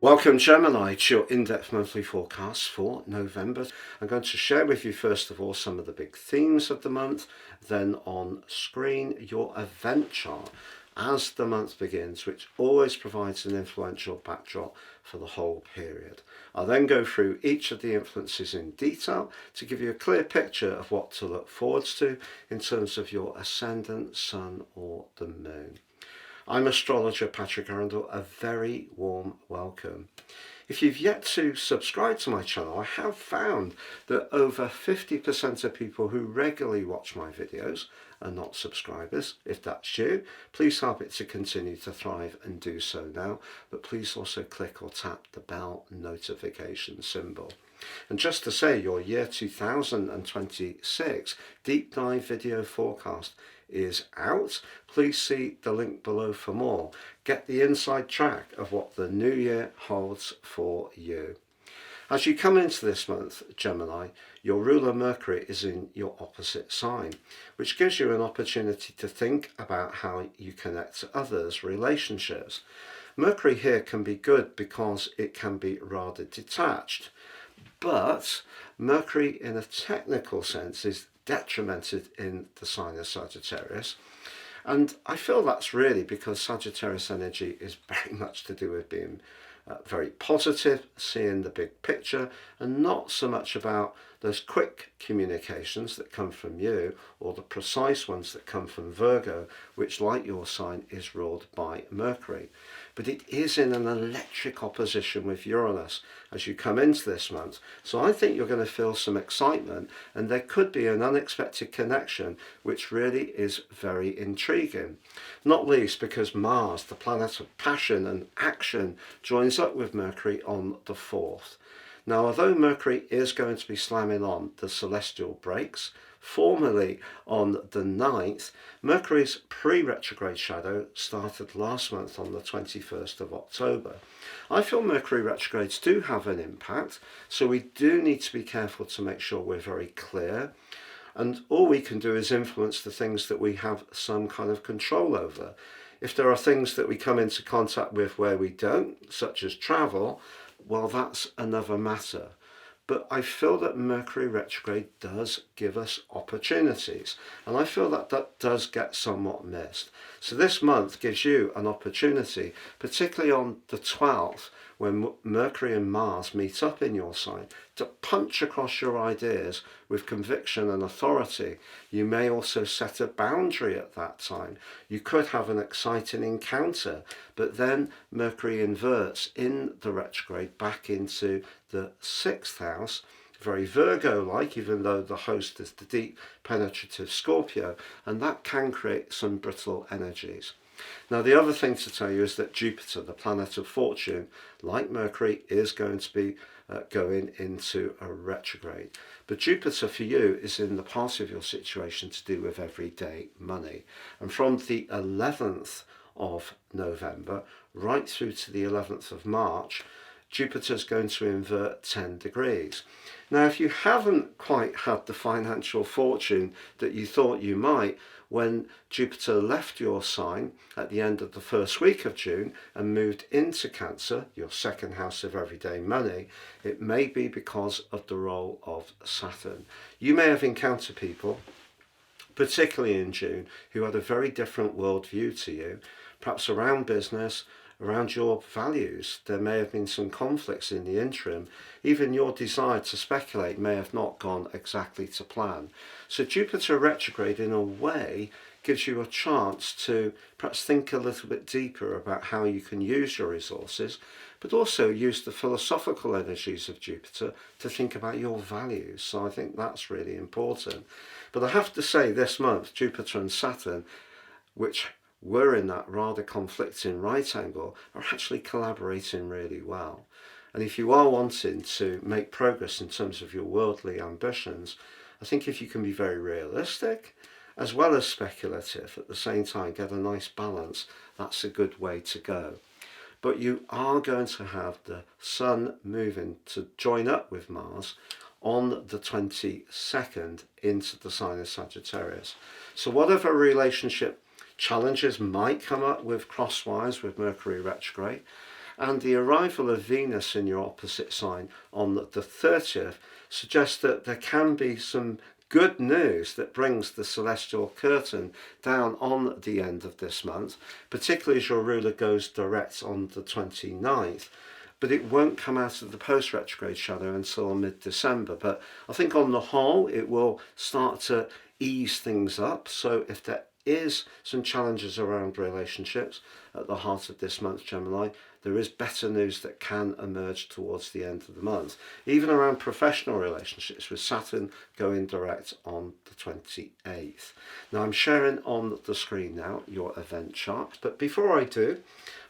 Welcome Gemini to your in-depth monthly forecast for November. I'm going to share with you first of all some of the big themes of the month, then on screen your event chart as the month begins, which always provides an influential backdrop for the whole period. I'll then go through each of the influences in detail to give you a clear picture of what to look forwards to in terms of your ascendant, sun or the moon. I'm astrologer Patrick Arundell, a very warm welcome. If you've yet to subscribe to my channel, I have found that over 50% of people who regularly watch my videos are not subscribers. If that's you, please help it to continue to thrive and do so now. But please also click or tap the bell notification symbol. And just to say, your year 2026 deep dive video forecast is out. Please see the link below for more. Get the inside track of what the new year holds for you. As you come into this month, Gemini, your ruler Mercury is in your opposite sign, which gives you an opportunity to think about how you connect to others, relationships. Mercury here can be good because it can be rather detached, but Mercury in a technical sense is detrimented in the sign of Sagittarius, and I feel that's really because Sagittarius energy is very much to do with being very positive, seeing the big picture, and not so much about those quick communications that come from you or the precise ones that come from Virgo, which, like your sign, is ruled by Mercury. But it is in an electric opposition with Uranus as you come into this month. So I think you're going to feel some excitement, and there could be an unexpected connection which really is very intriguing. Not least because Mars, the planet of passion and action, joins up with Mercury on the 4th. Now, although Mercury is going to be slamming on the celestial brakes, formally on the 9th, Mercury's pre-retrograde shadow started last month on the 21st of October. I feel Mercury retrogrades do have an impact, so we do need to be careful to make sure we're very clear. And all we can do is influence the things that we have some kind of control over. If there are things that we come into contact with where we don't, such as travel, well, that's another matter. But I feel that Mercury retrograde does give us opportunities, and I feel that that does get somewhat missed. So this month gives you an opportunity, particularly on the 12th, when Mercury and Mars meet up in your sign, to punch across your ideas with conviction and authority. You may also set a boundary at that time. You could have an exciting encounter, but then Mercury inverts in the retrograde back into the 6th house, very Virgo-like, even though the host is the deep penetrative Scorpio, and that can create some brittle energies. Now, the other thing to tell you is that Jupiter, the planet of fortune, like Mercury, is going to be going into a retrograde. But Jupiter for you is in the part of your situation to do with everyday money. And from the 11th of November right through to the 11th of March, Jupiter's going to invert 10 degrees. Now, if you haven't quite had the financial fortune that you thought you might when Jupiter left your sign at the end of the first week of June and moved into Cancer, your second house of everyday money, it may be because of the role of Saturn. You may have encountered people, particularly in June, who had a very different worldview to you, perhaps around business, around your values. There may have been some conflicts in the interim. Even your desire to speculate may have not gone exactly to plan. So Jupiter retrograde, in a way, gives you a chance to perhaps think a little bit deeper about how you can use your resources, but also use the philosophical energies of Jupiter to think about your values. So I think that's really important. But I have to say, this month, Jupiter and Saturn, which were in that rather conflicting right angle, are actually collaborating really well. And if you are wanting to make progress in terms of your worldly ambitions, I think if you can be very realistic as well as speculative at the same time, get a nice balance, that's a good way to go. But you are going to have the Sun moving to join up with Mars on the 22nd into the sign of Sagittarius. So whatever relationship challenges might come up with crosswise with Mercury retrograde, And the arrival of Venus in your opposite sign on the 30th suggests that there can be some good news that brings the celestial curtain down on the end of this month, particularly as your ruler goes direct on the 29th. But it won't come out of the post-retrograde shadow until mid-December. But I think on the whole, it will start to ease things up. So if there is some challenges around relationships at the heart of this month, Gemini, there is better news that can emerge towards the end of the month, even around professional relationships, with Saturn going direct on the 28th. Now I'm sharing on the screen now your event chart, but before I do,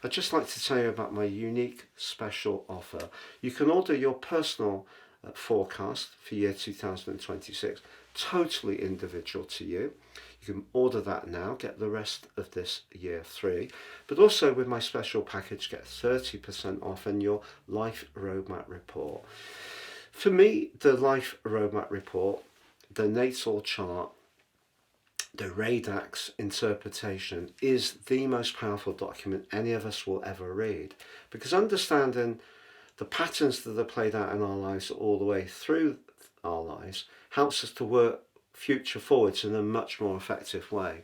I'd just like to tell you about my unique special offer. You can order your personal forecast for year 2026, totally individual to you. You can order that now, get the rest of this year free, but also with my special package, get 30% off in your Life Roadmap Report. For me, the Life Roadmap Report, the natal chart, the Radax interpretation is the most powerful document any of us will ever read, because understanding the patterns that are played out in our lives all the way through our lives helps us to work future forwards in a much more effective way.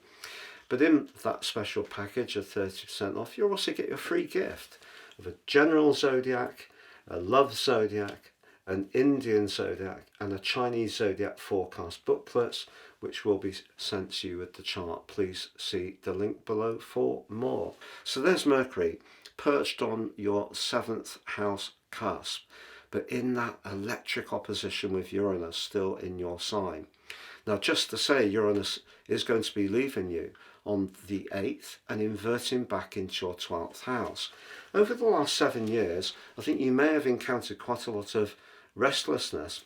But in that special package of 30% off, you'll also get your free gift of a general zodiac, a love zodiac, an Indian zodiac, and a Chinese zodiac forecast booklets, which will be sent to you with the chart. Please see the link below for more. So there's Mercury perched on your 7th house cusp, but in that electric opposition with Uranus still in your sign. Now, just to say, Uranus is going to be leaving you on the 8th and inverting back into your 12th house. Over the last 7 years, I think you may have encountered quite a lot of restlessness,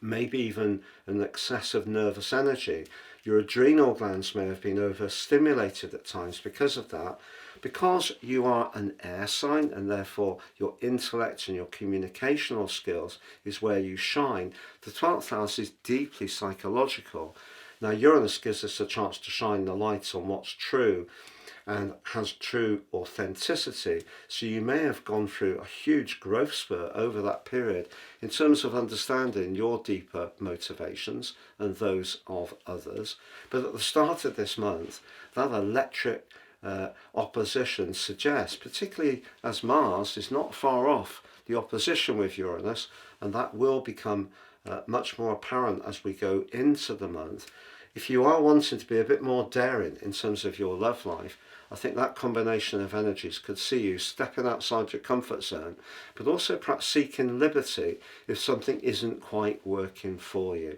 maybe even an excess of nervous energy. Your adrenal glands may have been overstimulated at times because of that. Because you are an air sign and therefore your intellect and your communicational skills is where you shine, the 12th house is deeply psychological. Now, Uranus gives us a chance to shine the light on what's true and has true authenticity. So you may have gone through a huge growth spurt over that period in terms of understanding your deeper motivations and those of others. But at the start of this month, that electric opposition suggests, particularly as Mars is not far off the opposition with Uranus, and that will become much more apparent as we go into the month. If you are wanting to be a bit more daring in terms of your love life, I think that combination of energies could see you stepping outside your comfort zone, but also perhaps seeking liberty if something isn't quite working for you.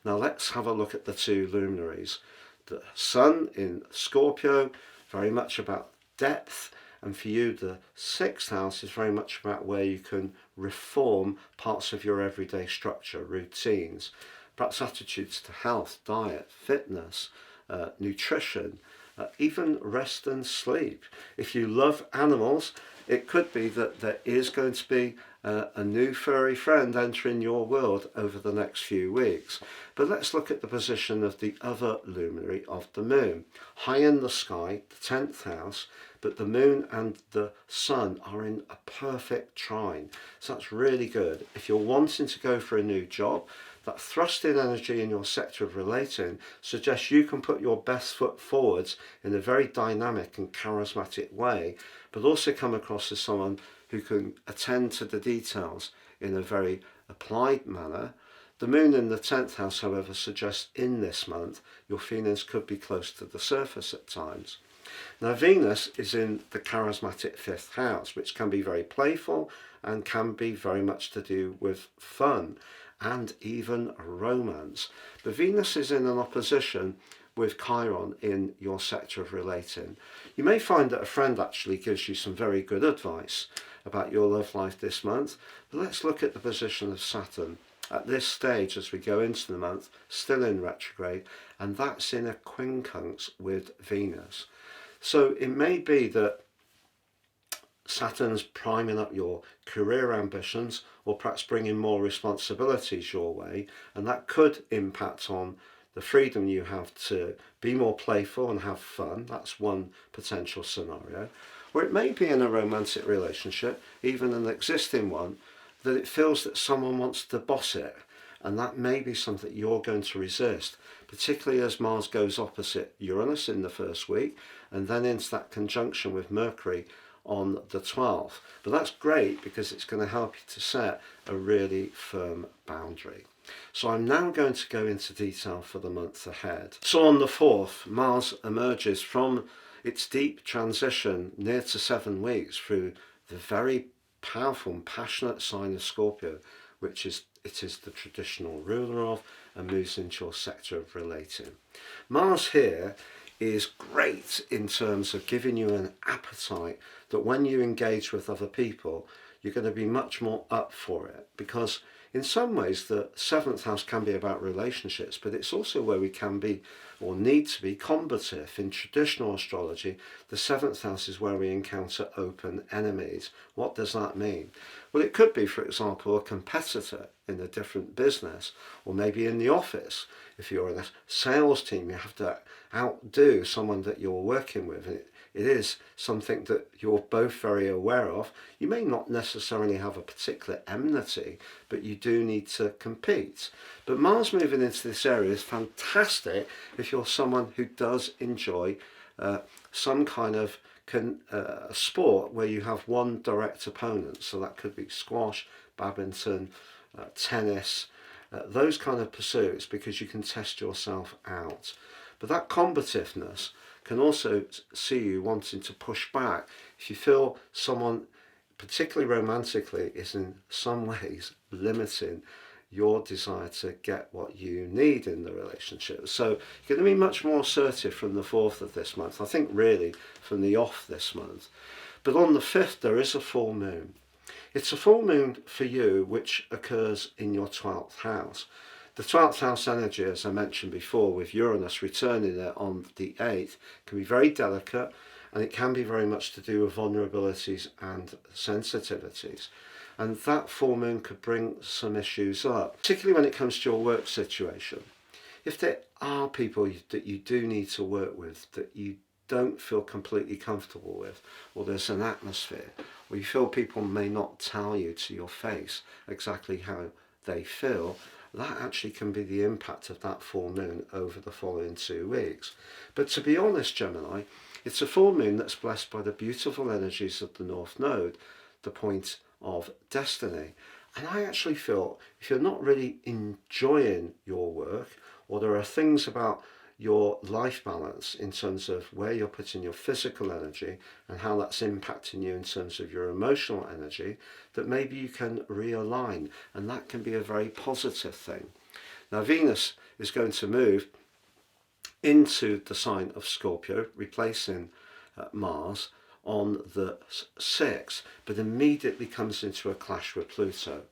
Now let's have a look at the two luminaries. The Sun in Scorpio, very much about depth, and for you the 6th house is very much about where you can reform parts of your everyday structure, routines, perhaps attitudes to health, diet, fitness, nutrition, even rest and sleep. If you love animals, it could be that there is going to be a new furry friend entering your world over the next few weeks. But let's look at the position of the other luminary of the moon. High in the sky, the 10th house, but the moon and the sun are in a perfect trine. So that's really good. If you're wanting to go for a new job, that thrusting energy in your sector of relating suggests you can put your best foot forwards in a very dynamic and charismatic way, but also come across as someone who can attend to the details in a very applied manner. The moon in the 10th house, however, suggests in this month your feelings could be close to the surface at times. Now, Venus is in the charismatic 5th house, which can be very playful and can be very much to do with fun and even romance. But Venus is in an opposition with Chiron in your sector of relating. You may find that a friend actually gives you some very good advice about your love life this month. But let's look at the position of Saturn at this stage as we go into the month, still in retrograde, and that's in a quincunx with Venus. So it may be that Saturn's priming up your career ambitions, or perhaps bringing more responsibilities your way, and that could impact on the freedom you have to be more playful and have fun. That's one potential scenario. Or it may be in a romantic relationship, even an existing one, that it feels that someone wants to boss it. And that may be something you're going to resist, particularly as Mars goes opposite Uranus in the first week and then into that conjunction with Mercury on the 12th. But that's great because it's going to help you to set a really firm boundary. So I'm now going to go into detail for the month ahead. So on the 4th, Mars emerges from its deep transition near to 7 weeks through the very powerful and passionate sign of Scorpio, which is the traditional ruler of, and moves into your sector of relating. Mars here is great in terms of giving you an appetite that when you engage with other people, you're going to be much more up for it, because in some ways the 7th house can be about relationships, but it's also where we can be or need to be combative. In traditional astrology, the 7th house is where we encounter open enemies. What does that mean? Well, it could be, for example, a competitor in a different business, or maybe in the office. If you're in a sales team, you have to outdo someone that you're working with. It is something that you're both very aware of. You may not necessarily have a particular enmity, but you do need to compete. But Mars moving into this area is fantastic if you're someone who does enjoy some kind of sport where you have one direct opponent. So that could be squash, badminton, tennis, those kind of pursuits, because you can test yourself out. But that combativeness can also see you wanting to push back if you feel someone, particularly romantically, is in some ways limiting your desire to get what you need in the relationship. So you're going to be much more assertive from the 4th of this month, I think really from the off this month. But on the 5th there is a full moon. It's a full moon for you which occurs in your 12th house. The 12th house energy, as I mentioned before, with Uranus returning there on the 8th, can be very delicate, and it can be very much to do with vulnerabilities and sensitivities. And that full moon could bring some issues up, particularly when it comes to your work situation. If there are people that you do need to work with that you don't feel completely comfortable with, or there's an atmosphere, or you feel people may not tell you to your face exactly how they feel, that actually can be the impact of that full moon over the following 2 weeks. But to be honest, Gemini, it's a full moon that's blessed by the beautiful energies of the North Node, the point of destiny. And I actually feel if you're not really enjoying your work, or there are things about your life balance in terms of where you're putting your physical energy and how that's impacting you in terms of your emotional energy, that maybe you can realign, and that can be a very positive thing. Now Venus is going to move into the sign of Scorpio, replacing Mars on the 6th, but immediately comes into a clash with Pluto.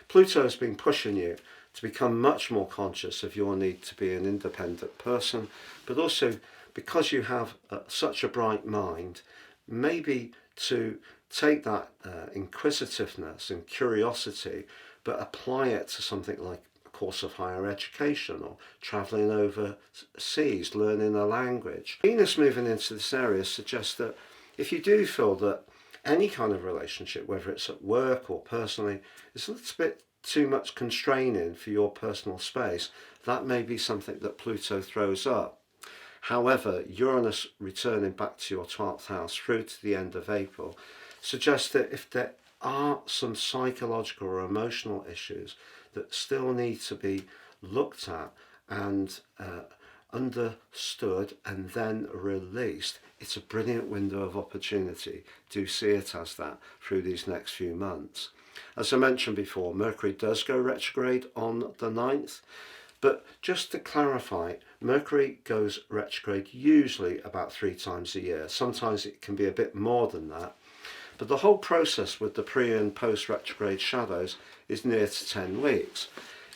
Pluto has been pushing you to become much more conscious of your need to be an independent person, but also because you have such a bright mind, maybe to take that inquisitiveness and curiosity, but apply it to something like a course of higher education or travelling overseas, learning a language. Venus moving into this area suggests that if you do feel that any kind of relationship, whether it's at work or personally, is a little bit too much constraining for your personal space, that may be something that Pluto throws up. However, Uranus returning back to your 12th house through to the end of April suggests that if there are some psychological or emotional issues that still need to be looked at and understood and then released, it's a brilliant window of opportunity. Do see it as that through these next few months. As I mentioned before, Mercury does go retrograde on the 9th, but just to clarify, Mercury goes retrograde usually about 3 times a year. Sometimes it can be a bit more than that, but the whole process with the pre and post retrograde shadows is near to 10 weeks.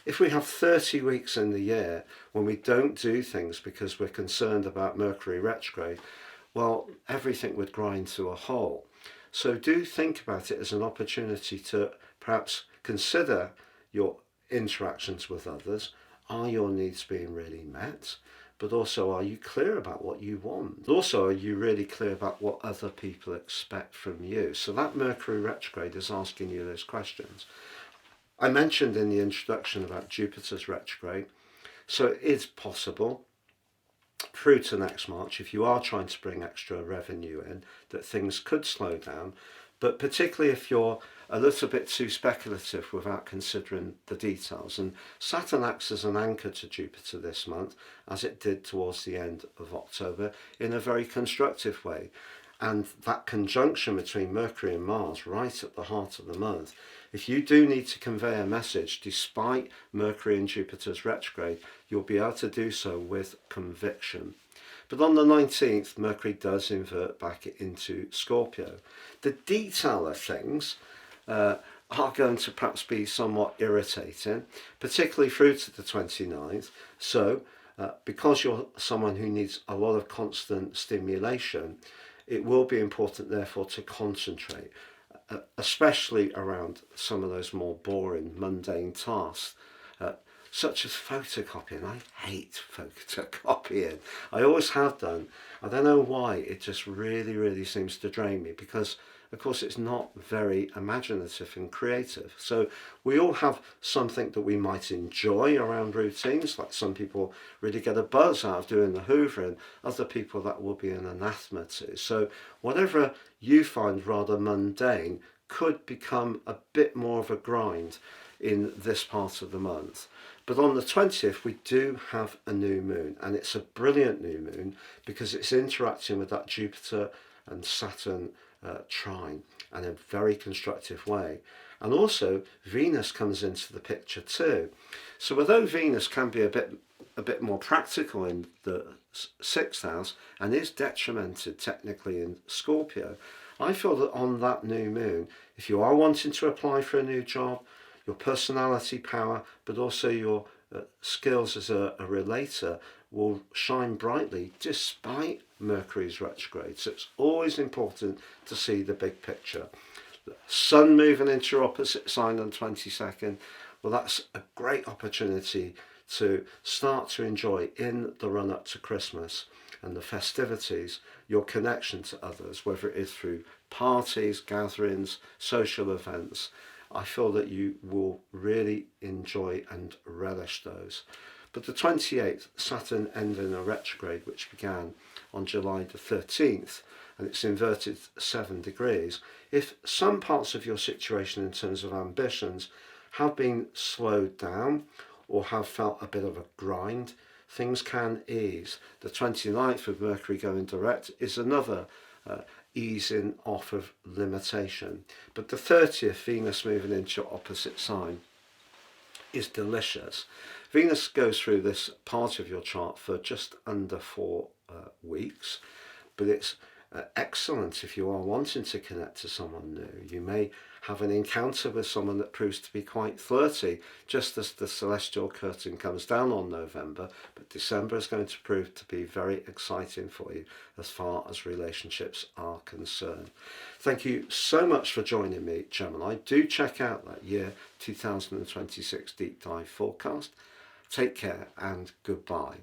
If we have 30 weeks in the year when we don't do things because we're concerned about Mercury retrograde, well, everything would grind to a halt. So do think about it as an opportunity to perhaps consider your interactions with others. Are your needs being really met? but also are you clear about what you want? Also, are you really clear about what other people expect from you? So that Mercury retrograde is asking you those questions. I mentioned in the introduction about Jupiter's retrograde, so it is possible through to next March, if you are trying to bring extra revenue in, that things could slow down, but particularly if you're a little bit too speculative without considering the details. And Saturn acts as an anchor to Jupiter this month, as it did towards the end of October, in a very constructive way. And that conjunction between Mercury and Mars right at the heart of the month, if you do need to convey a message despite Mercury and Jupiter's retrograde, you'll be able to do so with conviction. But on the 19th, Mercury does invert back into Scorpio. The detail of things are going to perhaps be somewhat irritating, particularly through to the 29th. So, because you're someone who needs a lot of constant stimulation, it will be important, therefore, to concentrate, especially around some of those more boring, mundane tasks, such as photocopying. I hate photocopying. I always have done. I don't know why. It just really, really seems to drain me because, of course, it's not very imaginative and creative. So we all have something that we might enjoy around routines, like some people really get a buzz out of doing the hoovering, other people that will be an anathema to. So whatever you find rather mundane could become a bit more of a grind in this part of the month. But on the 20th, we do have a new moon, and it's a brilliant new moon because it's interacting with that Jupiter and Saturn trine in a very constructive way. And also Venus comes into the picture too. So although Venus can be a bit more practical in the 6th house and is detrimented technically in Scorpio, I feel that on that new moon, if you are wanting to apply for a new job, your personality power, but also your skills as a relator will shine brightly despite Mercury's retrograde. So it's always important to see the big picture. The Sun moving into your opposite sign on the 22nd, well, that's a great opportunity to start to enjoy in the run up to Christmas and the festivities your connection to others, whether it is through parties, gatherings, social events. I feel that you will really enjoy and relish those. But the 28th, Saturn ending a retrograde which began on July the 13th, and it's inverted 7 degrees. If some parts of your situation in terms of ambitions have been slowed down or have felt a bit of a grind, things can ease. The 29th with Mercury going direct is another easing off of limitation. But the 30th, Venus moving into your opposite sign, is delicious. Venus goes through this part of your chart for just under 4 weeks, but it's excellent if you are wanting to connect to someone new. You may have an encounter with someone that proves to be quite flirty, just as the celestial curtain comes down on November, but December is going to prove to be very exciting for you as far as relationships are concerned. Thank you so much for joining me, Gemini. Do check out that year 2026 deep dive forecast. Take care and goodbye.